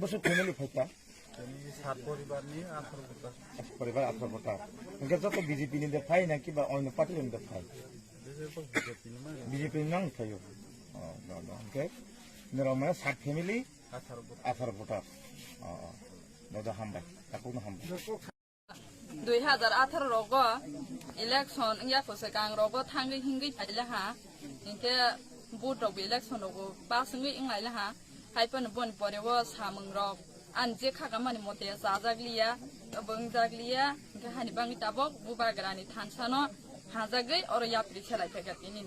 বছর ফ্যামিলি ফাইটা 7 পরিবার নিয়ে 18 ভোটার পরিবার 18 ভোটার ইনকে যত বিজেপি নিতে ফাই নাকি বা অন্য পার্টি নিতে ফাই বিজেপি নাং ফাইও ওকে নিরমে 7 ফ্যামিলি 18 ভোটার দাদা হামবাই তাকোনো হামবাই 2018 rogo election ingya phose kang rogo thangi hingi phajla ha inke vote rogo election rogo pasingi ingai la ha haipan bon porewo samung rok anje khagamani mote sajaglia bongjaglia inke hani bangi tabok bubagrani thansano hajagai oro yapri khelai thekatini